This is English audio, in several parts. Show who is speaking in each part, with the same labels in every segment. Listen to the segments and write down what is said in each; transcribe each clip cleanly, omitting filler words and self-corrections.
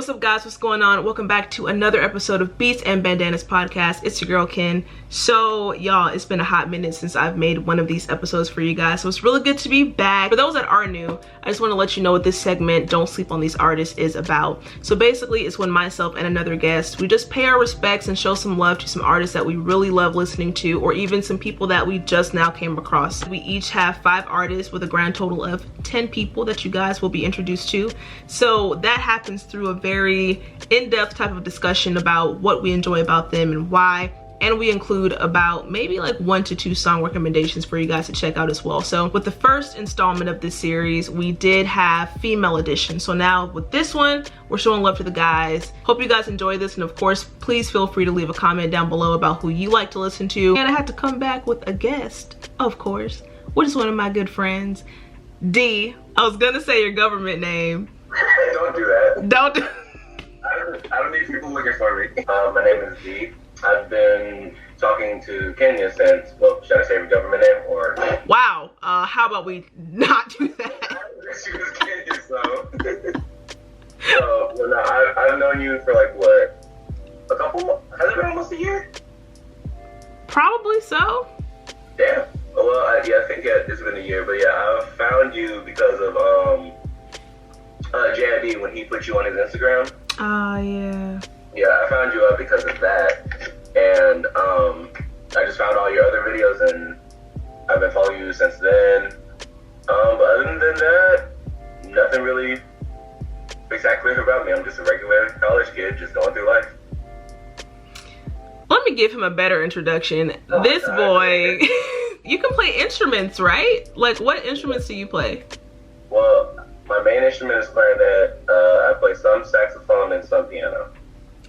Speaker 1: What's up, guys? What's going on? Welcome back to another episode of Beats and Bandanas podcast. It's your girl Ken. So y'all, it's been a hot minute since I've made one of these episodes for you guys, so it's really good to be back. For those that are new, I just want to let you know what this segment, Don't Sleep on These Artists, is about. So basically, it's when myself and another guest, we just pay our respects and show some love to some artists that we really love listening to, or even some people that we just now came across. We each have 5 artists with a grand total of 10 people that you guys will be introduced to. So that happens through a very in-depth type of discussion about what we enjoy about them and why, and we include about maybe like 1 to 2 song recommendations for you guys to check out as well. So with the first installment of this series, we did have female edition. So now with this one, we're showing love to the guys. Hope you guys enjoy this, and of course, please feel free to leave a comment down below about who you like to listen to. And I had to come back with a guest, of course, which is one of my good friends, D. I was gonna say your government name.
Speaker 2: Don't do that.
Speaker 1: Don't do
Speaker 2: I don't need people looking for me. My name is D. I've been talking to Kenya since, well, should I say your government name or?
Speaker 1: Wow, how about we not do that?
Speaker 2: She was Kenya, so. Well, no, I've known you for like, what, a couple months? Has it been almost a year?
Speaker 1: Probably so.
Speaker 2: Damn. Well, I think it's been a year, but yeah, I found you because of JID when he put you on his Instagram.
Speaker 1: Oh, yeah.
Speaker 2: Yeah, I found you up because of that, and I just found all your other videos, and I've been following you since then. But other than that, nothing really spectacular about me. I'm just a regular college kid just going through life.
Speaker 1: Let me give him a better introduction. Oh, this boy, you can play instruments, right? Like, what instruments do you play?
Speaker 2: Well, my main instrument is clarinet. I play some saxophone and some piano.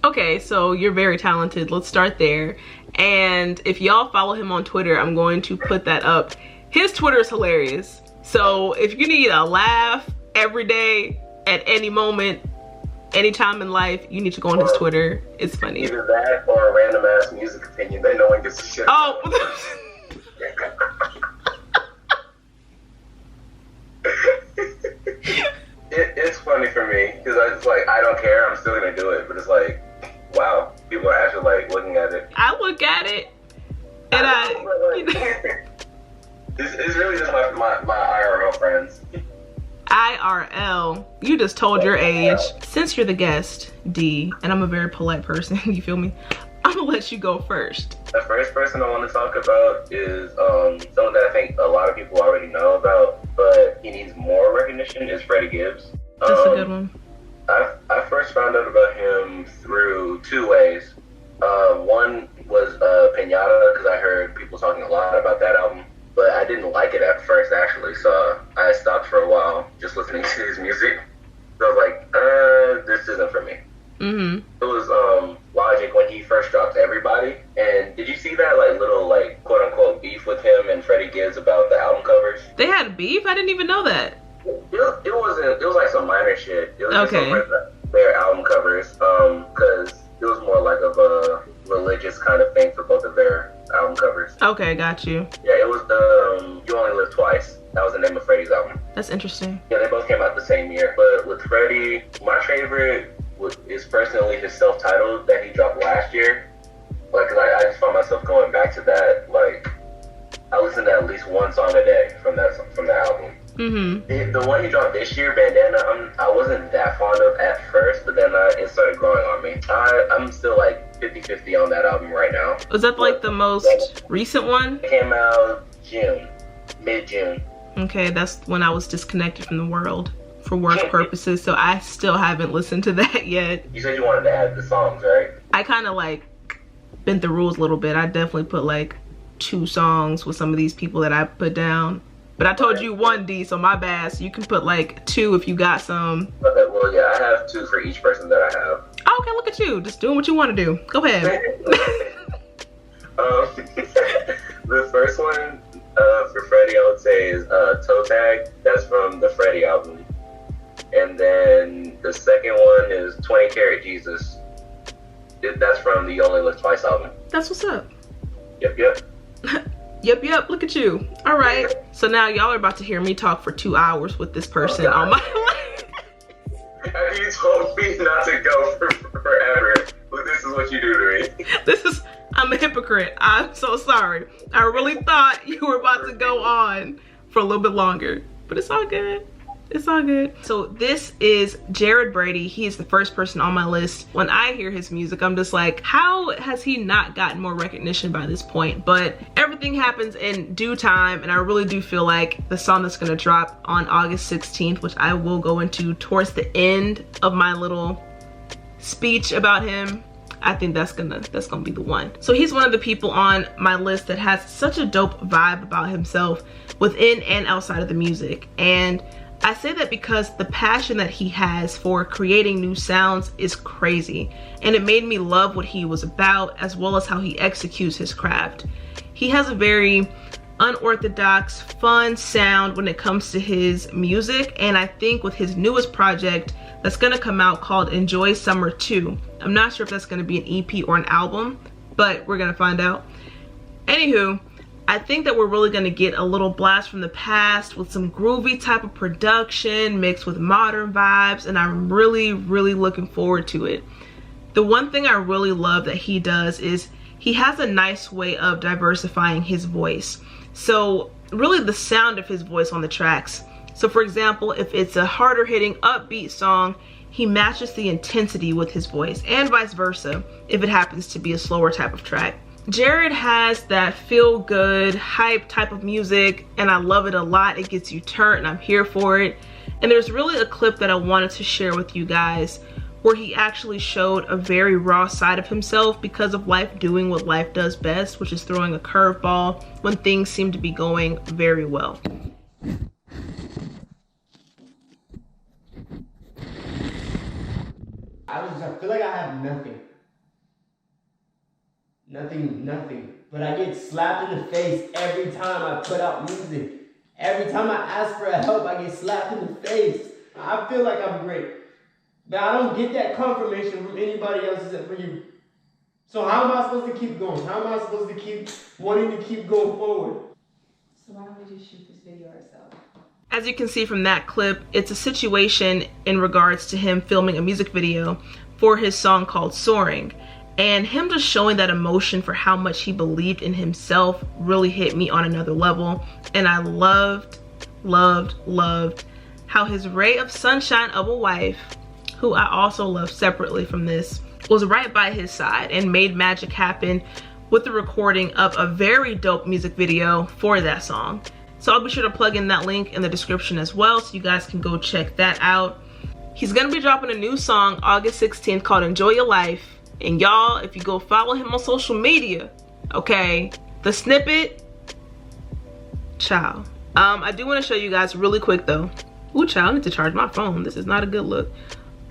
Speaker 1: Okay, so you're very talented. Let's start there. And if y'all follow him on Twitter, I'm going to put that up. His Twitter is hilarious. So if you need a laugh every day, at any moment, anytime in life, you need to go on his Twitter. It's funny.
Speaker 2: Either that or a random ass music opinion that no one gives a shit.
Speaker 1: Oh.
Speaker 2: It's funny for me because it's like, I don't care, I'm still gonna do it, but it's like, wow, people are actually like looking at it.
Speaker 1: I look at it and
Speaker 2: it's really just my IRL friends.
Speaker 1: IRL, you just told your age. Since you're the guest, D, and I'm a very polite person, you feel me? I'm gonna let you go first.
Speaker 2: The first person I want to talk about is someone that I think a lot of people already know about, but he needs more recognition, is Freddie Gibbs.
Speaker 1: That's a good one.
Speaker 2: I first found out about him through 2 ways. One was Pinata, because I heard people talking a lot about that album, but I didn't like it at first actually, so I stopped for a while just listening to his music. So I was like, this isn't for me.
Speaker 1: Mm-hmm.
Speaker 2: It was Logic when he first dropped Everybody, and did you see that like little like quote unquote beef with him and Freddie Gibbs about the album covers?
Speaker 1: They had a beef? I didn't even know that.
Speaker 2: It was like some minor shit. It was
Speaker 1: okay.
Speaker 2: Just their album covers, because it was more like of a religious kind of thing for both of their album covers.
Speaker 1: Okay, got you.
Speaker 2: Yeah, it was You Only Live Twice. That was the name of Freddie's album.
Speaker 1: That's interesting.
Speaker 2: Yeah, they both came out the same year. But with Freddie, my favorite is personally his self-titled that he dropped last year. Like, I just found myself going back to that. Like, I listen to at least 1 song a day from that album.
Speaker 1: Mm-hmm.
Speaker 2: The one he dropped this year, Bandana, I wasn't that fond of at first, but then it started growing on me. I'm still like 50-50 on that album right now.
Speaker 1: Was that like the most recent one?
Speaker 2: It came out mid-June.
Speaker 1: Okay, that's when I was disconnected from the world for work purposes, so I still haven't listened to that yet.
Speaker 2: You said you wanted to add the songs, right?
Speaker 1: I kind of like bent the rules a little bit. I definitely put like 2 songs with some of these people that I put down. But I told you 1, D, so my bad. So you can put like 2 if you got some.
Speaker 2: Okay, well, yeah, I have 2 for each person that I have.
Speaker 1: Oh, okay, look at you. Just doing what you want to do. Go ahead.
Speaker 2: The first one for Freddie, I would say, is Toe Tag. That's from the Freddie album. And then the second one is 20 Karat Jesus. That's from the You Only Live Twice album.
Speaker 1: That's what's up.
Speaker 2: Yep.
Speaker 1: Yep, look at you. All right, so now y'all are about to hear me talk for 2 hours with this person on my life.
Speaker 2: After you told me not to go for forever, but this is what you do to me.
Speaker 1: I'm a hypocrite. I'm so sorry. I really thought you were about to go on for a little bit longer, but it's all good. It's all good. So this is Jared Brady. He is the first person on my list. When I hear his music, I'm just like, how has he not gotten more recognition by this point? But everything happens in due time, and I really do feel like the song that's gonna drop on August 16th, which I will go into towards the end of my little speech about him, I think that's gonna be the one. So he's one of the people on my list that has such a dope vibe about himself within and outside of the music. And I say that because the passion that he has for creating new sounds is crazy, and it made me love what he was about as well as how he executes his craft. He has a very unorthodox, fun sound when it comes to his music, and I think with his newest project that's gonna come out called Enjoy Summer 2, I'm not sure if that's gonna be an EP or an album, but we're gonna find out. Anywho, I think that we're really gonna get a little blast from the past with some groovy type of production mixed with modern vibes, and I'm really looking forward to it. The one thing I really love that he does is he has a nice way of diversifying his voice. So really the sound of his voice on the tracks. So for example, if it's a harder hitting upbeat song, he matches the intensity with his voice, and vice versa if it happens to be a slower type of track. Jared has that feel good hype type of music, and I love it a lot. It gets you turned, and I'm here for it. And there's really a clip that I wanted to share with you guys where he actually showed a very raw side of himself because of life doing what life does best, which is throwing a curveball when things seem to be going very well.
Speaker 3: I feel like I have nothing. Nothing. But I get slapped in the face every time I put out music. Every time I ask for help, I get slapped in the face. I feel like I'm great. But I don't get that confirmation from anybody else except for you. So how am I supposed to keep going? How am I supposed to keep wanting to keep going forward?
Speaker 4: So why don't we just shoot this video ourselves?
Speaker 1: As you can see from that clip, it's a situation in regards to him filming a music video for his song called Soaring. And him just showing that emotion for how much he believed in himself really hit me on another level. And I loved how his ray of sunshine of a wife, who I also love separately from this, was right by his side and made magic happen with the recording of a very dope music video for that song. So I'll be sure to plug in that link in the description as well, so you guys can go check that out. He's gonna be dropping a new song August 16th called Enjoy Your Life. And y'all, if you go follow him on social media, okay, the snippet, child. I do want to show you guys really quick though. Ooh, child, I need to charge my phone. This is not a good look.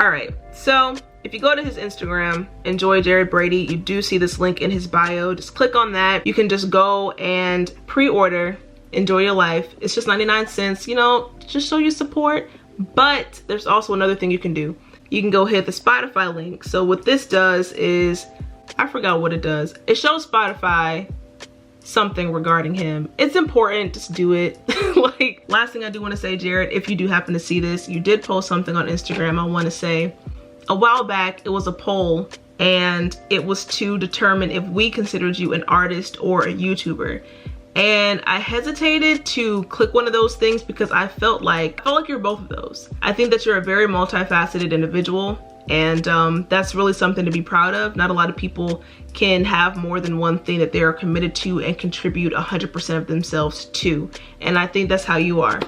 Speaker 1: All right, so if you go to his Instagram, Enjoy Jared Brady, you do see this link in his bio. Just click on that. You can just go and pre-order Enjoy Your Life. It's just 99 cents, you know, just show your support. But there's also another thing you can do. You can go hit the Spotify link. So what this does is, I forgot what it does. It shows Spotify something regarding him. It's important, just do it. Like, last thing I do want to say, Jared, if you do happen to see this, you did post something on Instagram. I want to say a while back, it was a poll, and it was to determine if we considered you an artist or a YouTuber. And I hesitated to click one of those things because I felt like you're both of those. I think that you're a very multifaceted individual, and that's really something to be proud of. Not a lot of people can have more than one thing that they are committed to and contribute 100% of themselves to. And I think that's how you are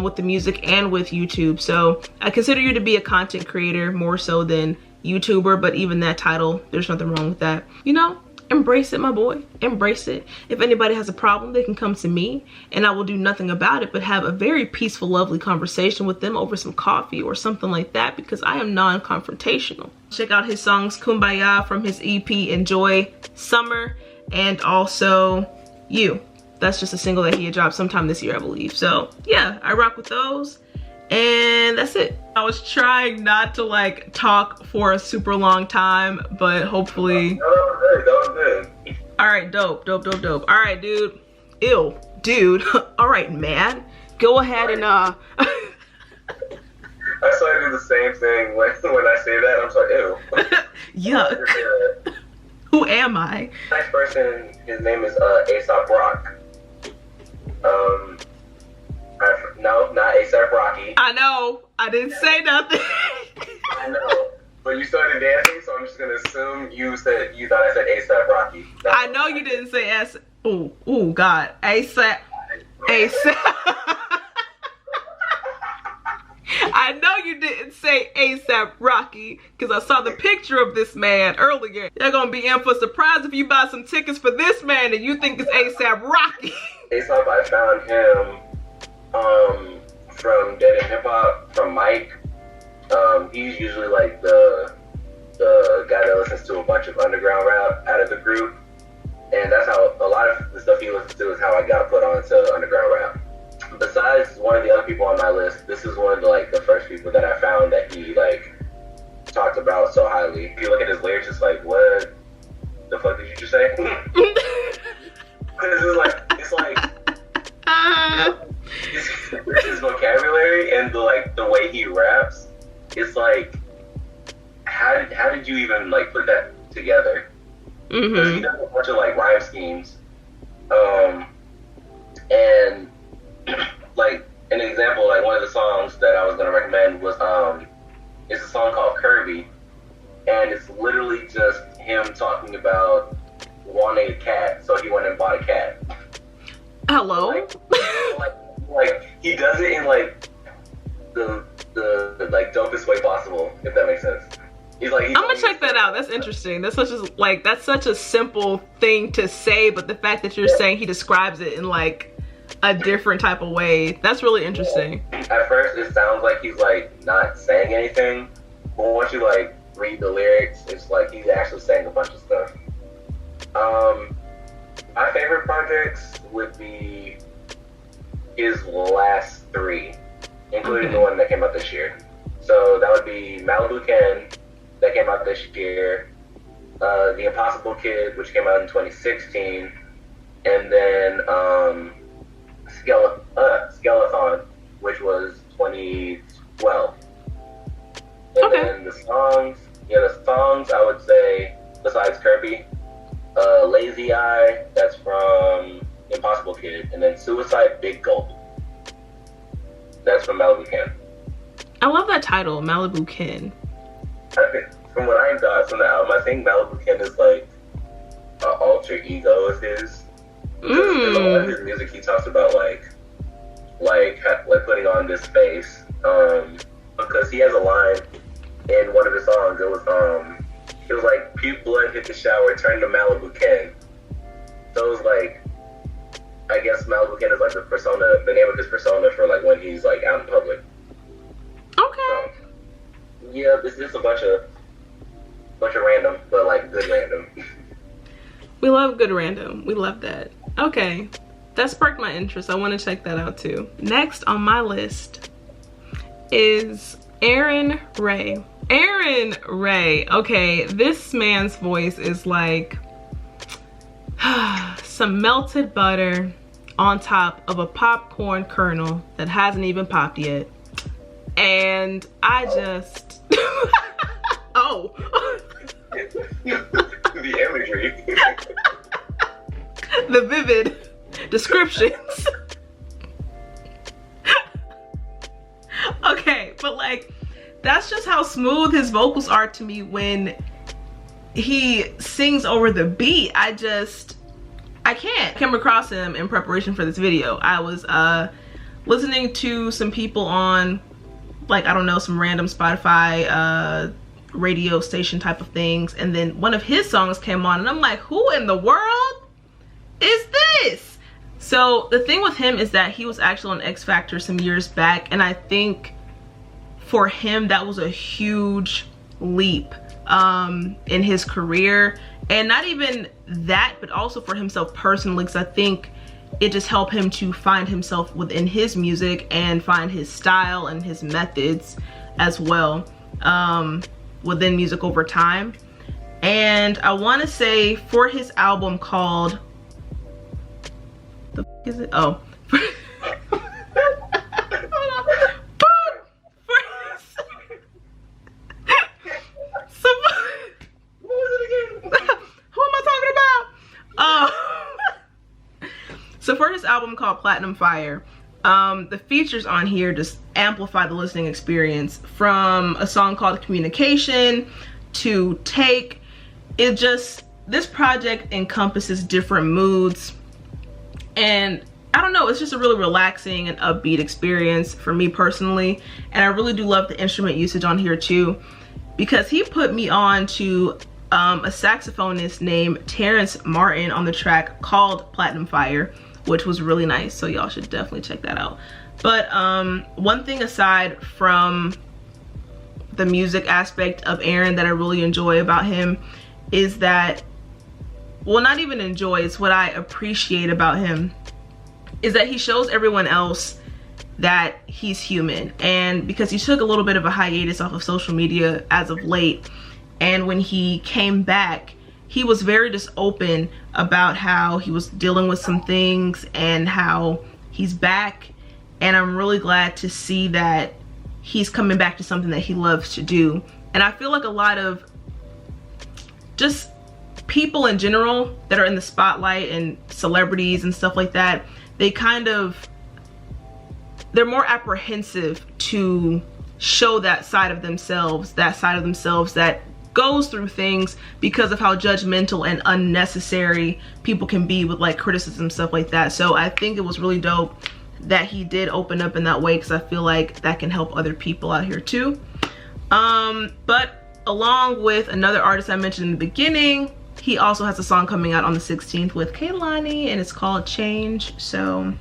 Speaker 1: with the music and with YouTube. So I consider you to be a content creator more so than YouTuber, but even that title, there's nothing wrong with that. You know, embrace it, my boy, embrace it. If anybody has a problem, they can come to me and I will do nothing about it but have a very peaceful, lovely conversation with them over some coffee or something like that, because I am non-confrontational. Check out his songs Kumbaya from his EP Enjoy Summer, and also You. That's just a single that he had dropped sometime this year, I believe. So yeah, I rock with those. And that's it. I was trying not to like talk for a super long time, but hopefully.
Speaker 2: That was good.
Speaker 1: All right, dope. All right, dude. Dude. All right, man. Go ahead and
Speaker 2: All I sort of do the same thing when I say that. I'm just like, ew.
Speaker 1: Yuck. Who am I?
Speaker 2: Next person, his name is A$AP Rock. No, not A$AP Rocky.
Speaker 1: I know. I didn't say nothing.
Speaker 2: I know. But you started dancing, so I'm just gonna assume you thought I said A$AP Rocky. No.
Speaker 1: I know you didn't say S. Oh God, A$AP. I know you didn't say A$AP Rocky because I saw the picture of this man earlier. You're gonna be in for a surprise if you buy some tickets for this man and you think it's A$AP Rocky.
Speaker 2: A$AP, I found him from Dead End Hip Hop, from Mike. He's usually like the guy that listens to a bunch of underground rap out of the group, and that's how a lot of the stuff he listens to is how I got put on to underground rap. Besides one of the other people on my list, this is one of the first people that I found that he talked about so highly. If you look at his lyrics, it's like, what the fuck did you just say? Because his vocabulary and the way he raps, it's like, how did you even put that together? Because he does a bunch of rhyme schemes, and an example, one of the songs that I was gonna recommend was it's a song called Kirby, and it's literally just him talking about wanting a cat, so he went and bought a cat.
Speaker 1: Hello.
Speaker 2: He does it in the dopest way possible, if that makes sense. I'm
Speaker 1: gonna check that out. That's interesting. That's such a simple thing to say, but the fact that you're saying he describes it in a different type of way, that's really interesting.
Speaker 2: At first, it sounds like he's not saying anything, but once you read the lyrics, it's he's actually saying a bunch of stuff. My favorite projects would be his last three, including the one that came out this year. So that would be Malibu Ken, that came out this year, The Impossible Kid, which came out in 2016, and then Skeleton, which was 2012. And then the songs I would say, besides Kirby, Lazy Eye, that's from Impossible Kid, and then Suicide Big Gulp, that's from Malibu Ken.
Speaker 1: I love that title, Malibu Ken.
Speaker 2: I think, from what I got from the album, I think Malibu Ken is an alter ego of his. Because in a lot of his music, he talks about putting on this face. Because he has a line in one of his songs. It was puke blood hit the shower, turn to Malibu Ken. So it was I guess Malibu Ken is the name of his persona for when he's out in public.
Speaker 1: Okay.
Speaker 2: Yeah, it's just a bunch of random, but good random.
Speaker 1: We love good random. We love that. Okay, that sparked my interest. I want to check that out too. Next on my list is Aaron Ray. Aaron Ray. Okay, this man's voice is like some melted butter on top of a popcorn kernel that hasn't even popped yet. And I just oh.
Speaker 2: The imagery.
Speaker 1: The vivid descriptions. Okay, but that's just how smooth his vocals are to me when he sings over the beat. I can't. Came across him in preparation for this video. I was listening to some people on I don't know, some random Spotify radio station type of things, and then one of his songs came on and I'm like, who in the world is this? So the thing with him is that he was actually on X Factor some years back, and I think for him that was a huge leap in his career, and not even that, but also for himself personally, because I think it just helped him to find himself within his music and find his style and his methods as well within music over time. And I want to say for his album called is it? Oh. So for his album called Platinum Fire, the features on here just amplify the listening experience, from a song called Communication to Take. This project encompasses different moods, and I don't know, it's just a really relaxing and upbeat experience for me personally. And I really do love the instrument usage on here too, because he put me on to a saxophonist named Terrence Martin on the track called Platinum Fire, which was really nice. So y'all should definitely check that out. But one thing aside from the music aspect of Aaron that I really enjoy about him is that, well, not even enjoy, it's what I appreciate about him, is that he shows everyone else that he's human. And because he took a little bit of a hiatus off of social media as of late, and when he came back, he was very just open about how he was dealing with some things and how he's back. And I'm really glad to see that he's coming back to something that he loves to do. And I feel like a lot of just people in general that are in the spotlight and celebrities and stuff like that, they're more apprehensive to show that side of themselves that goes through things because of how judgmental and unnecessary people can be with like criticism, stuff like that. So I think it was really dope that he did open up in that way, because I feel like that can help other people out here too. But along with another artist I mentioned in the beginning, he also has a song coming out on the 16th with Kehlani, and it's called Change. So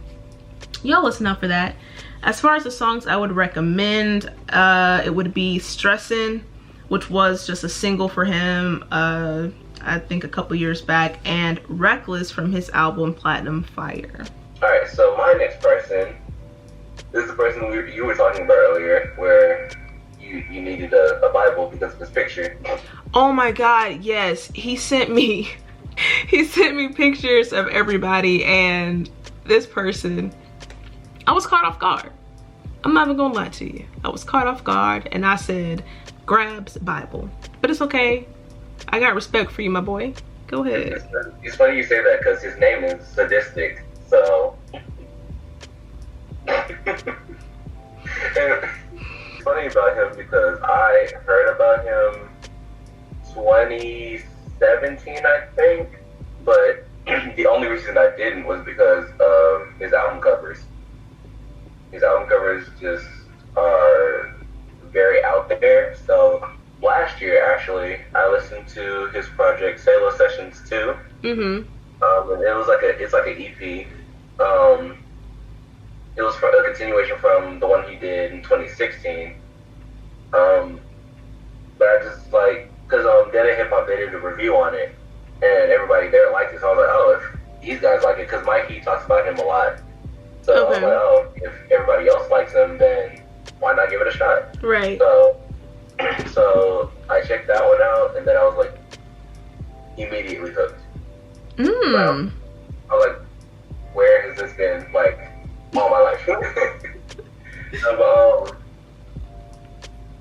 Speaker 1: y'all listen out for that. As far as the songs I would recommend, it would be Stressin', which was just a single for him, I think a couple years back, and Reckless from his album Platinum Fire.
Speaker 2: Alright, so my next person, this is the person you were talking about earlier, where you needed a Bible because of his picture.
Speaker 1: Oh my god, yes. He sent me pictures of everybody, and this person, I was caught off guard. I'm not even gonna lie to you. I was caught off guard, and I said, grabs Bible. But it's okay. I got respect for you, my boy. Go ahead.
Speaker 2: It's funny you say that because his name is Sadistic, so. It's funny about him because I heard about him 2017, I think, but the only reason I didn't was because of his album covers. His album covers just are very out there. So last year, actually, I listened to his project Salo Sessions 2. And it was it's like an EP. It was a continuation from the one he did in 2016. But I just like, because Dead End Hip Hop, they did a review on it, and everybody there liked it. So I was like, oh, if these guys like it, because Mikey talks about him a lot. So I was like, oh, if everybody else likes him, then why not give it a shot?
Speaker 1: Right.
Speaker 2: So I checked that one out, and then I was like, immediately hooked. I was like, where has this been, like, all my life?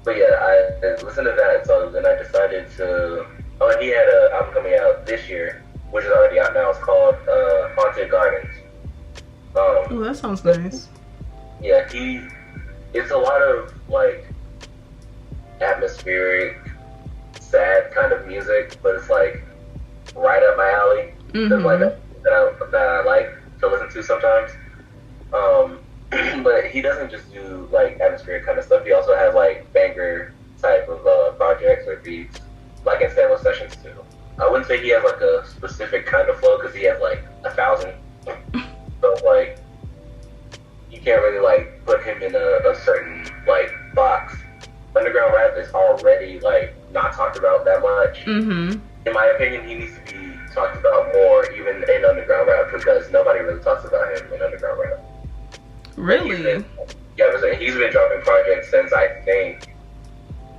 Speaker 2: But yeah, I listened to that, so then I decided to, he had an album coming out this year, which is already out now. It's called Haunted Gardens.
Speaker 1: Oh, that sounds nice.
Speaker 2: Yeah, it's a lot of, like, atmospheric, sad kind of music, but it's, like, right up my alley. Like, that I like to listen to sometimes. But he doesn't just do, like, atmospheric kind of stuff. He also has, like, banger type of projects or beats, like in Salo Sessions too. I wouldn't say he has, like, a specific kind of flow, because he has, like, 1,000. So, like, you can't really, like, put him in a certain, like, box. Underground rap is already, like, not talked about that much. In my opinion, he needs to be talked about more, even in underground rap, because nobody really talks about him in underground rap.
Speaker 1: Really?
Speaker 2: He's been dropping projects since, I think,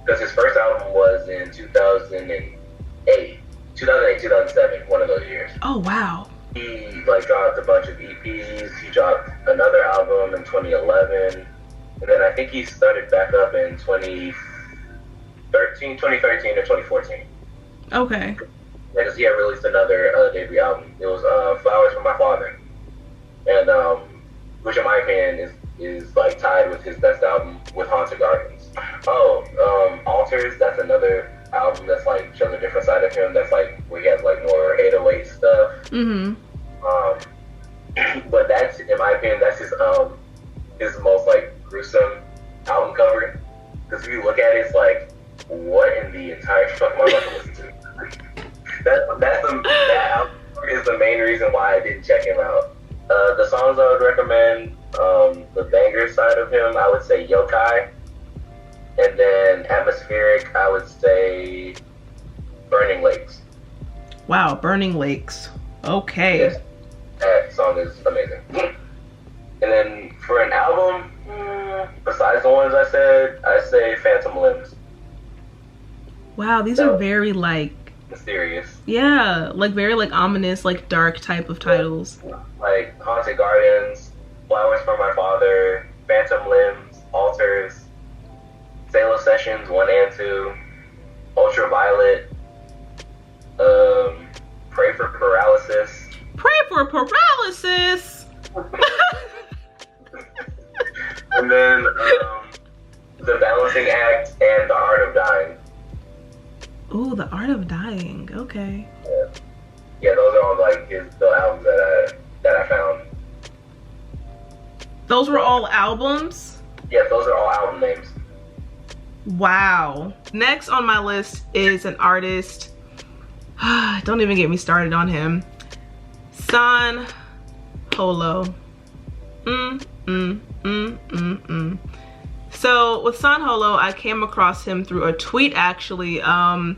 Speaker 2: because his first album was in 2008, 2007, one of those years.
Speaker 1: Oh, wow.
Speaker 2: He, like, dropped a bunch of EPs. He dropped another album in 2011. And then I think he started back up in 2013 or 2014.
Speaker 1: Okay.
Speaker 2: Because he had released another debut album. It was Flowers for My Father. is like tied with his best album with Haunted Gardens. Oh, Alters, that's another album that's like shows a different side of him. That's like where he has like more 808 stuff.
Speaker 1: Mm-hmm.
Speaker 2: But that's, in my opinion, that's his most like gruesome album cover. Because if you look at it, it's like, what in the entire fuck am I about to listen to? That album is the main reason why I didn't check him out. The songs I would recommend, the banger side of him, I would say Yokai. And then atmospheric, I would say Burning Lakes.
Speaker 1: Wow, Burning Lakes. Okay.
Speaker 2: Yes, that song is amazing. And then for an album, besides the ones I said, I say Phantom Limbs.
Speaker 1: Wow, these are very like
Speaker 2: mysterious.
Speaker 1: Yeah, like very like ominous, like dark type of titles.
Speaker 2: Like Haunted Gardens, Flowers for My Father, Phantom Limbs, Alters, Salo Sessions 1 and 2, Ultraviolet, Pray for Paralysis.
Speaker 1: Pray for Paralysis!
Speaker 2: And then The Balancing Act and The Art of Dying.
Speaker 1: Ooh, The Art of Dying. Okay.
Speaker 2: Yeah, those are all like the albums that I found.
Speaker 1: Those were all albums?
Speaker 2: Yeah, those are all album names.
Speaker 1: Wow. Next on my list is an artist. Don't even get me started on him. Sonolo. So with Sonolo, I came across him through a tweet actually. I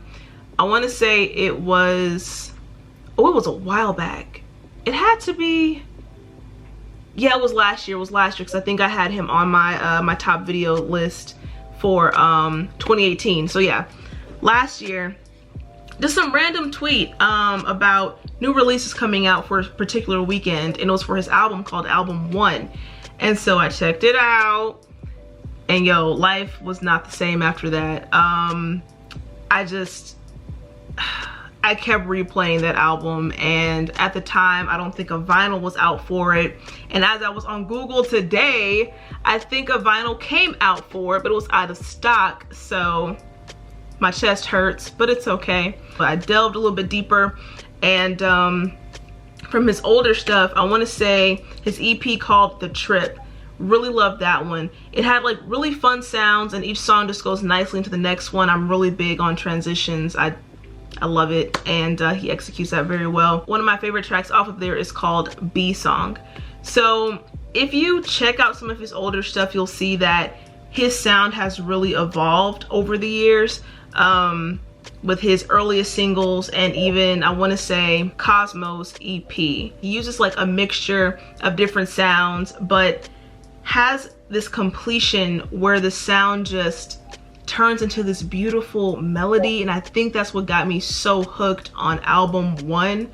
Speaker 1: want to say it was a while back. It had to be, yeah, it was last year because I think I had him on my my top video list for 2018. So yeah, last year, just some random tweet about new releases coming out for a particular weekend, and it was for his album called Album 1. And so I checked it out, and yo, life was not the same after that. I kept replaying that album, and at the time I don't think a vinyl was out for it, and as I was on Google today, I think a vinyl came out for it, but it was out of stock, so my chest hurts, but it's okay. But I delved a little bit deeper, and from his older stuff, I want to say his EP called The Trip. Really loved that one. It had like really fun sounds, and each song just goes nicely into the next one. I'm really big on transitions. I love it, and he executes that very well. One of my favorite tracks off of there is called B Song. So if you check out some of his older stuff, you'll see that his sound has really evolved over the years, with his earliest singles and even, I want to say, Cosmos EP. He uses like a mixture of different sounds, but has this completion where the sound just turns into this beautiful melody, and I think that's what got me so hooked on Album 1,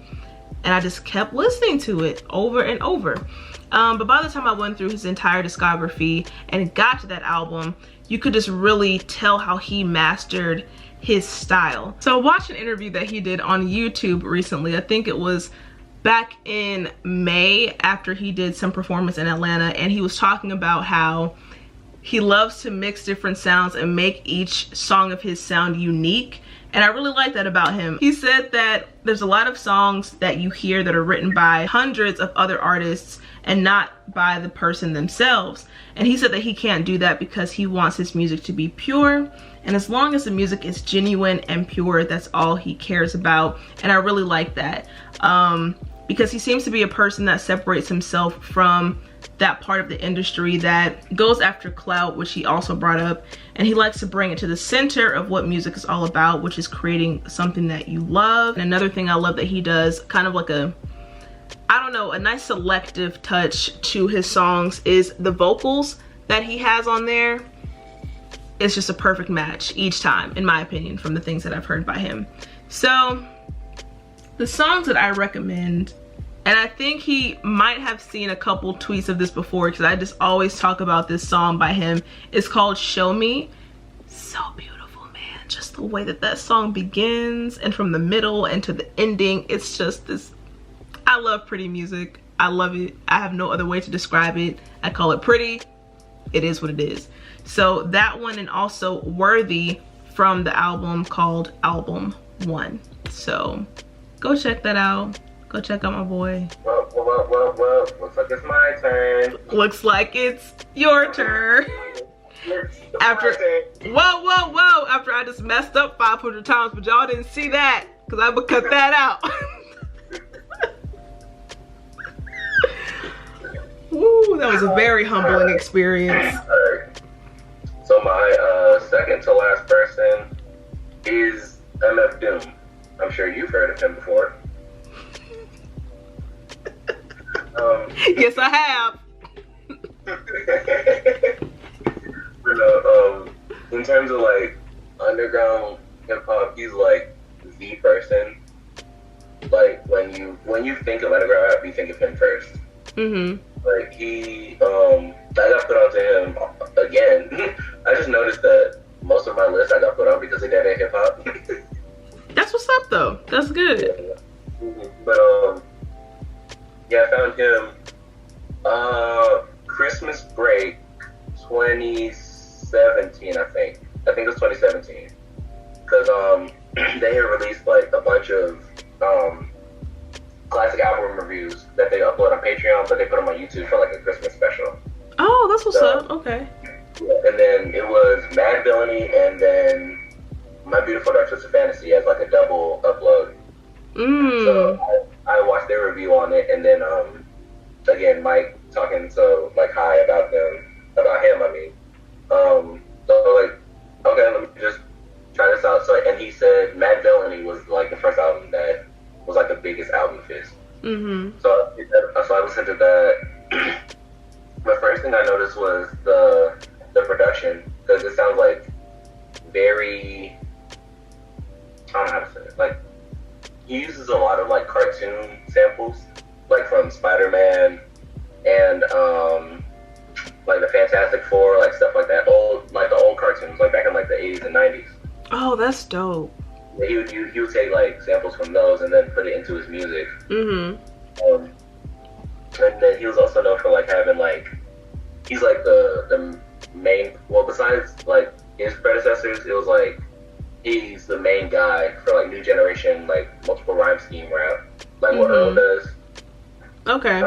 Speaker 1: and I just kept listening to it over and over. But by the time I went through his entire discography and got to that album, you could just really tell how he mastered his style. So I watched an interview that he did on YouTube recently. I think it was back in May after he did some performance in Atlanta, and he was talking about how he loves to mix different sounds and make each song of his sound unique. And I really like that about him. He said that there's a lot of songs that you hear that are written by hundreds of other artists and not by the person themselves. And he said that he can't do that because he wants his music to be pure. And as long as the music is genuine and pure, that's all he cares about. And I really like that. Because he seems to be a person that separates himself from that part of the industry that goes after clout, which he also brought up, and he likes to bring it to the center of what music is all about, which is creating something that you love. And another thing I love that he does, kind of like a, I don't know, a nice selective touch to his songs, is the vocals that he has on there. It's just a perfect match each time, in my opinion, from the things that I've heard by him. So the songs that I recommend, and I think he might have seen a couple tweets of this before because I just always talk about this song by him. It's called Show Me. So beautiful, man. Just the way that that song begins, and from the middle and to the ending, it's just this, I love pretty music. I love it. I have no other way to describe it. I call it pretty. it is what it is. So that one, and also Worthy from the album called Album 1. So go check that out. Go check out my boy.
Speaker 2: Well. Looks like it's my turn.
Speaker 1: Looks like it's your turn. After I just messed up 500 times, but y'all didn't see that because I would cut that out. Woo, that was a very humbling experience.
Speaker 2: So my second to last person is MF Doom. I'm sure you've heard of him before.
Speaker 1: Yes, I have.
Speaker 2: You know, in terms of like underground hip hop, he's like the person. Like when you think of underground rap, you think of him first. Like he, I got put onto him again. I just noticed that most of my lists I got put on because of that hip hop.
Speaker 1: That's what's up though. That's good.
Speaker 2: But yeah, I found him Christmas break 2017, I think it was 2017, because they had released like a bunch of classic album reviews that they upload on Patreon, but they put them on YouTube for like a Christmas special.
Speaker 1: Oh, that's what's up. Okay.
Speaker 2: Yeah, and then it was Mad Villainy and then My Beautiful Dark Twisted Fantasy as like a double upload. So I watched their review on it, and then again Mike talking so like high about him. I mean, so like, okay, let me just try this out. So, and he said Mad Villainy was like the first album that was like the biggest album of his. So I listened to that. The first thing I noticed was the production, because it sounds like very, I don't know how to say it, like he uses a lot of like cartoon samples, like from Spider-Man and like the Fantastic Four, like stuff like that, like the old cartoons, like back in like the 80s and 90s.
Speaker 1: Oh, that's dope.
Speaker 2: Yeah, he would take like samples from those and then put it into his music. And then he was also known for like having like, he's like the main, well besides like his predecessors, it was like he's the main guy for like new generation like multiple rhyme scheme rap, like what Earl does.
Speaker 1: Okay.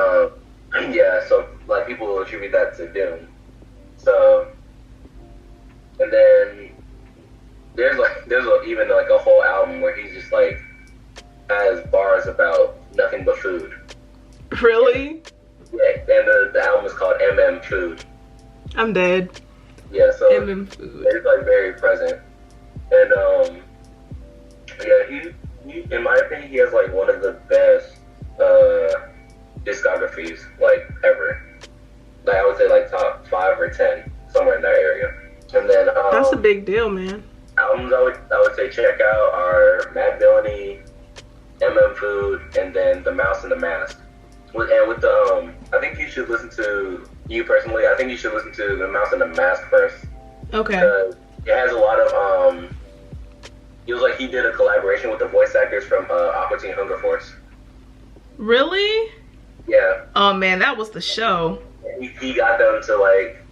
Speaker 2: Yeah, so like people will attribute that to Doom. So, and then there's even like a whole album where he's just like has bars about nothing but food.
Speaker 1: Really?
Speaker 2: Yeah, and the album is called MM Food.
Speaker 1: I'm dead.
Speaker 2: Yeah, so
Speaker 1: MM Food.
Speaker 2: it's like very present. And yeah, he in my opinion, he has like one of the best discographies like ever. Like I would say like top 5 or 10, somewhere in that area. And then
Speaker 1: that's a big deal, man.
Speaker 2: Albums I would say check out are Mad Villainy, MM Food, and then The Mouse and the Mask. And with the I think you should listen to, you personally, I think you should listen to The Mouse and the Mask first.
Speaker 1: Okay.
Speaker 2: Because it has a lot of it was like he did a collaboration with the voice actors from Aqua Teen Hunger Force.
Speaker 1: Really?
Speaker 2: Yeah.
Speaker 1: Oh man, that was the show.
Speaker 2: He got them to like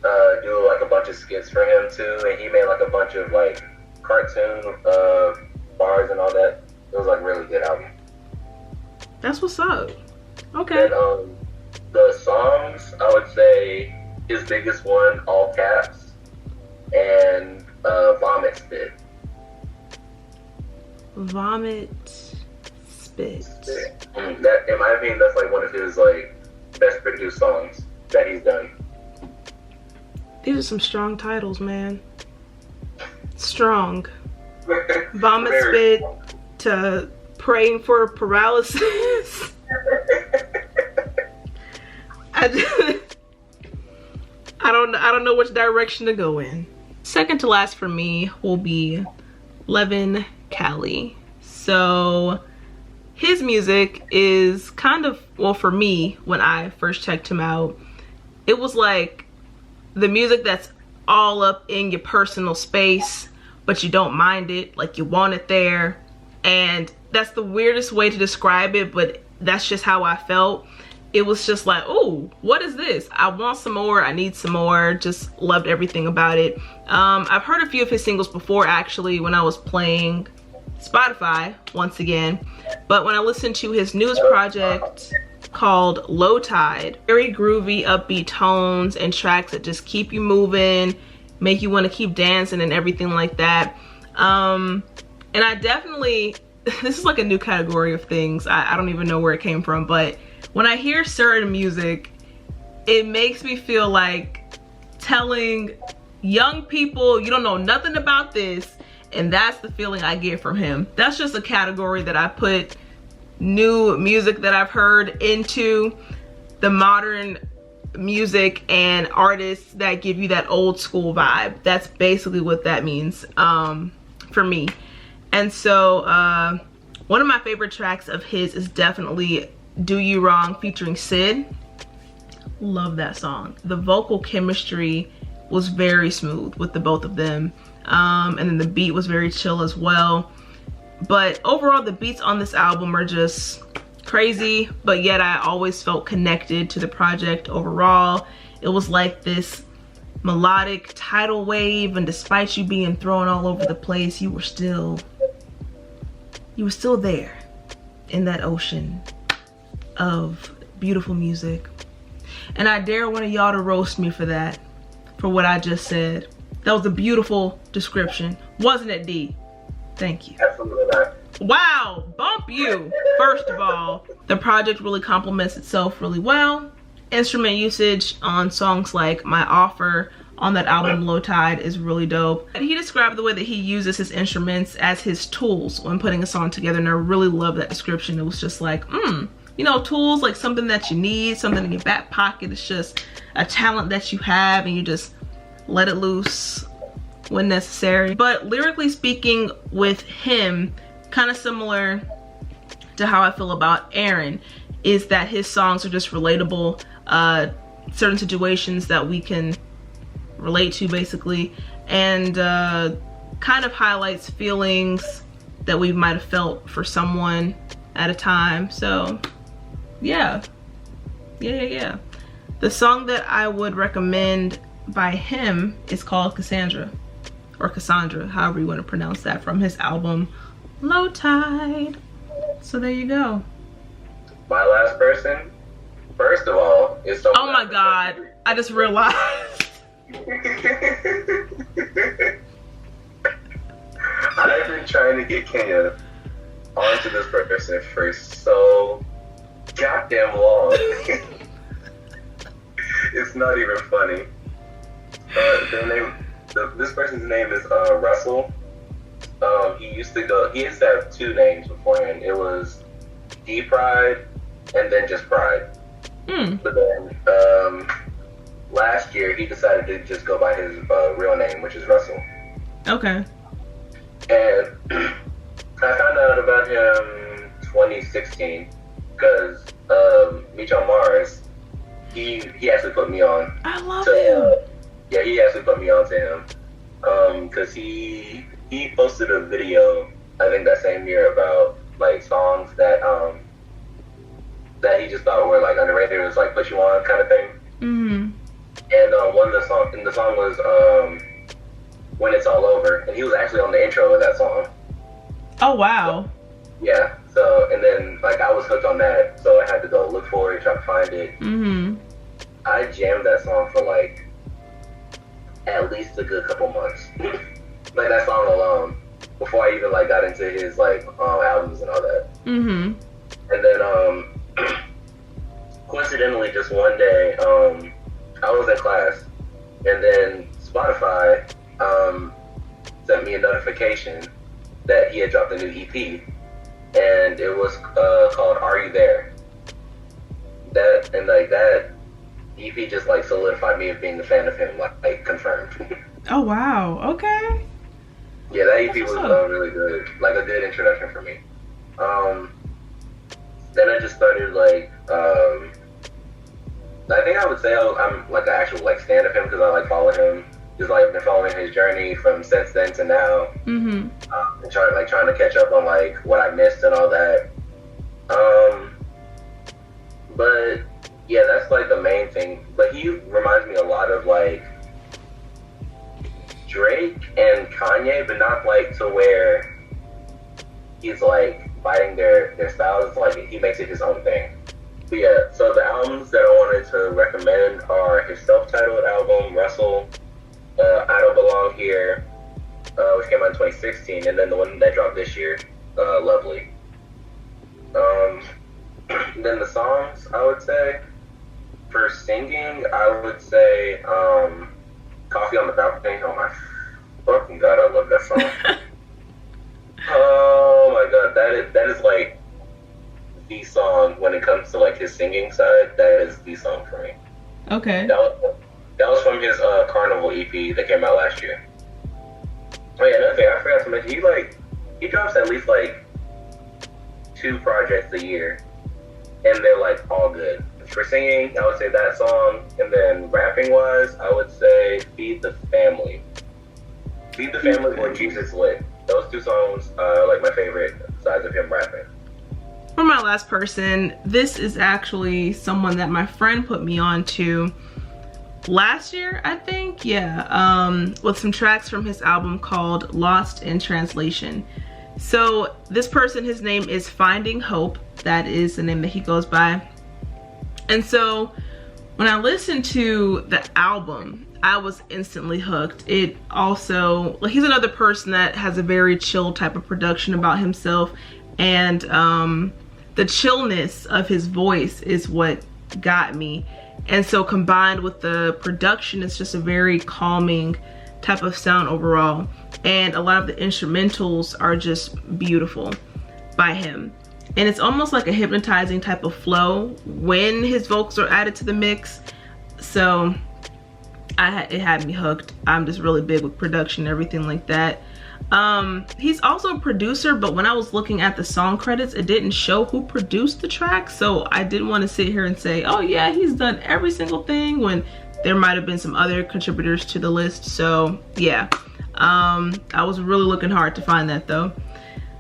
Speaker 2: do like a bunch of skits for him too, and he made like a bunch of like cartoon bars and all that. It was like a really good album.
Speaker 1: That's what's up. Okay.
Speaker 2: And the songs, I would say his biggest one, All Caps, and Vomit Spit.
Speaker 1: Vomit Spit.
Speaker 2: That, in my opinion, that's like one of his like best produced songs that he's done.
Speaker 1: These are some strong titles, man. Strong. Vomit
Speaker 2: Very
Speaker 1: Spit to Praying for Paralysis. I don't know which direction to go in. Second to last for me will be Levin Callie. So his music is kind of, well, for me, when I first checked him out, it was like the music that's all up in your personal space, but you don't mind it, like you want it there. And that's the weirdest way to describe it, but that's just how I felt. it was just like, oh, what is this? I want some more, I need some more. Just loved everything about it. I've heard a few of his singles before, actually, when I was playing Spotify once again, but when I listened to his newest project called Low Tide, very groovy, upbeat tones and tracks that just keep you moving, make you want to keep dancing and everything like that. And I definitely, this is like a new category of things. I don't even know where it came from, but when I hear certain music, it makes me feel like telling young people, you don't know nothing about this, and that's the feeling I get from him. That's just a category that I put new music that I've heard into, the modern music and artists that give you that old school vibe. That's basically what that means for me. And so one of my favorite tracks of his is definitely Do You Wrong featuring Sid. Love that song. The vocal chemistry was very smooth with the both of them, and then the beat was very chill as well. But overall, the beats on this album are just crazy, but yet I always felt connected to the project overall. It was like this melodic tidal wave, and despite you being thrown all over the place, you were still there in that ocean of beautiful music. And I dare one of y'all to roast me for that, for what I just said. That was a beautiful description, wasn't it, D? Thank you.
Speaker 2: Absolutely not.
Speaker 1: Wow, bump you. First of all, the project really complements itself really well. Instrument usage on songs like My Offer on that album Low Tide is really dope. And he described the way that he uses his instruments as his tools when putting a song together, and I really love that description. It was just like, you know, tools, like something that you need, something in your back pocket. It's just a talent that you have and you just let it loose when necessary. But lyrically speaking, with him, kind of similar to how I feel about Aaron, is that his songs are just relatable, certain situations that we can relate to basically, and kind of highlights feelings that we might have felt for someone at a time. So yeah. The song that I would recommend by him is called Cassandra, or Cassandra, however you want to pronounce that, from his album Low Tide. So there you go.
Speaker 2: My last person, first of all, is so.
Speaker 1: Oh my God, I just realized.
Speaker 2: I've been trying to get Kenya onto this person for so goddamn long. It's not even funny. This person's name is Russell. He used to have two names beforehand. It was D-Pride and then just Pride. But then last year he decided to just go by his real name, which is Russell. Okay. And I found out about him 2016 because Meet on Mars, he actually put me on.
Speaker 1: I love him.
Speaker 2: Yeah, he actually put me on to him because he posted a video, I think that same year, about like songs that that he just thought were like underrated. It was like push you on kind of thing. And one of the song was When It's All Over, and he was actually on the intro of that song.
Speaker 1: Oh wow.
Speaker 2: Yeah. So, and then like I was hooked on that, so I had to go look for it, try to find it. I jammed that song for like at least a good couple months. Like that song alone, before I even like got into his like albums and all that. And then coincidentally, just one day, I was in class, and then Spotify sent me a notification that he had dropped a new EP, and it was called Are You There? That EP just like solidified me of being a fan of him, like confirmed.
Speaker 1: Oh wow, okay.
Speaker 2: Yeah, that EP was really good, like a good introduction for me. Then I just started like, I think I would say I'm like an actual like fan of him because I like follow him. Just like been following his journey from since then to now, and trying to catch up on like what I missed and all that. But Yeah, that's like the main thing. But he reminds me a lot of like Drake and Kanye, but not like to where he's like biting their styles. Like he makes it his own thing. But yeah, so the albums that I wanted to recommend are his self-titled album, Russell, I Don't Belong Here, which came out in 2016, and then the one that dropped this year, Lovely. Then the songs, I would say, for singing, I would say Coffee on the Balcony. Oh my fucking god, I love that song. Oh my god, that is like the song when it comes to like his singing side. That is the song for me.
Speaker 1: Okay.
Speaker 2: That was from his Carnival EP that came out last year. Oh yeah, another thing I forgot to mention, he drops at least like 2 projects a year, and they're like all good. For singing, I would say that song, and then rapping wise, I would say Feed the Family. Feed the Family or Jesus Lit. Those 2 songs are like my favorite besides of him rapping.
Speaker 1: For my last person, this is actually someone that my friend put me on to last year, I think. Yeah, with some tracks from his album called Lost in Translation. So this person, his name is Finding Hope. That is the name that he goes by. And so when I listened to the album, I was instantly hooked. It also, like, he's another person that has a very chill type of production about himself, and the chillness of his voice is what got me. And so combined with the production, it's just a very calming type of sound overall. And a lot of the instrumentals are just beautiful by him. And it's almost like a hypnotizing type of flow when his vocals are added to the mix. So it had me hooked. I'm just really big with production and everything like that. He's also a producer, but when I was looking at the song credits, it didn't show who produced the track. So I didn't want to sit here and say, oh yeah, he's done every single thing, when there might have been some other contributors to the list. So yeah, I was really looking hard to find that though.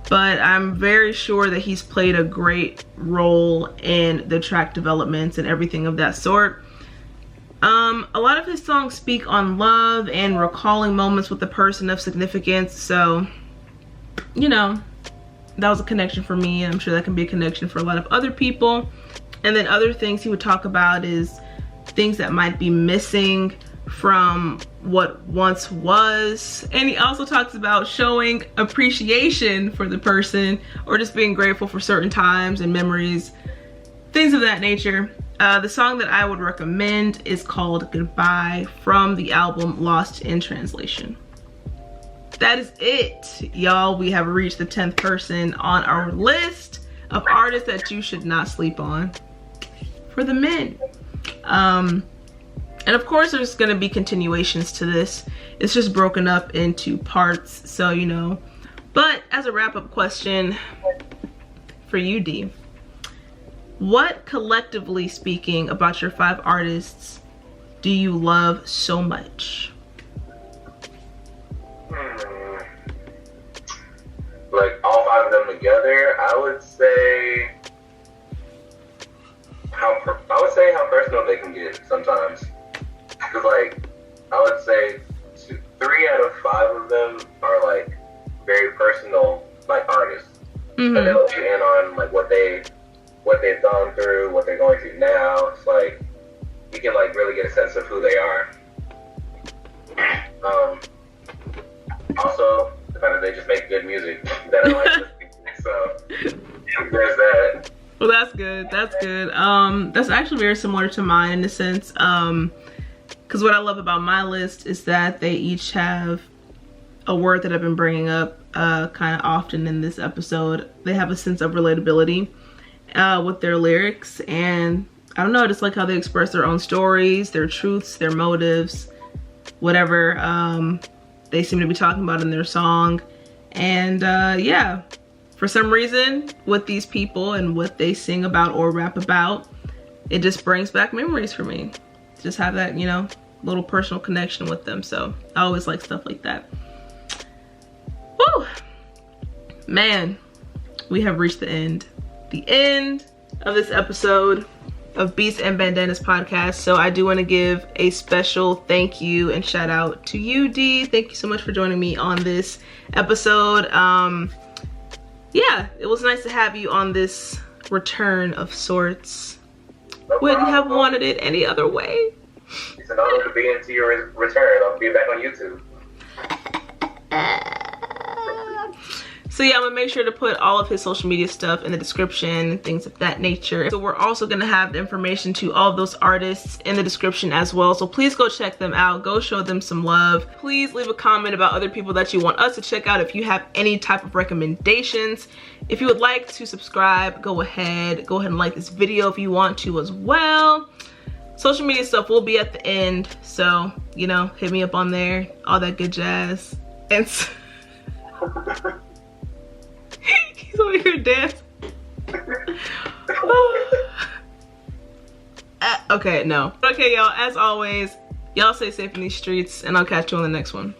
Speaker 1: But I'm very sure that he's played a great role in the track developments and everything of that sort. A lot of his songs speak on love and recalling moments with a person of significance. So, you know, that was a connection for me, and I'm sure that can be a connection for a lot of other people. And then other things he would talk about is things that might be missing from what once was. And he also talks about showing appreciation for the person, or just being grateful for certain times and memories, things of that nature. The song that I would recommend is called Goodbye, from the album Lost in Translation. That is it, y'all. We have reached the 10th person on our list of artists that you should not sleep on for the men. And of course there's gonna be continuations to this. It's just broken up into parts, so you know. But as a wrap-up question for you, D, what, collectively speaking, about your 5 artists do you love so much?
Speaker 2: Like all 5 of them together, I would say how personal they can get sometimes. Because like I would say 3 out of 5 of them are like very personal, like artists.
Speaker 1: Mm-hmm.
Speaker 2: And they'll let you in on like what they've gone through, what they're going through now. It's like you can like really get a sense of who they are. Also, the fact that they just make good music that I like listening to. So there's that.
Speaker 1: Well, that's good. That's good. That's actually very similar to mine in a sense. Because what I love about my list is that they each have a word that I've been bringing up kind of often in this episode. They have a sense of relatability with their lyrics, and I don't know, I just like how they express their own stories, their truths, their motives, whatever they seem to be talking about in their song. And yeah, for some reason with these people and what they sing about or rap about, it just brings back memories for me. Just have that, you know, little personal connection with them. So I always like stuff like that. Woo! Man, we have reached the end of this episode. of Beats and Bandanas podcast. So I do want to give a special thank you and shout out to you, D. Thank you so much for joining me on this episode. Yeah, it was nice to have you on this return of sorts. Wouldn't have wanted it any other way.
Speaker 2: It's an honor to be into your return. I'll be back on YouTube.
Speaker 1: So yeah, I'm gonna make sure to put all of his social media stuff in the description, things of that nature. So we're also gonna have the information to all of those artists in the description as well. So please go check them out, go show them some love. Please leave a comment about other people that you want us to check out if you have any type of recommendations. If you would like to subscribe, go ahead and like this video if you want to as well. Social media stuff will be at the end, so you know, hit me up on there, all that good jazz. And he's over here dancing. Okay, no. Okay, y'all, as always, y'all stay safe in these streets, and I'll catch you on the next one.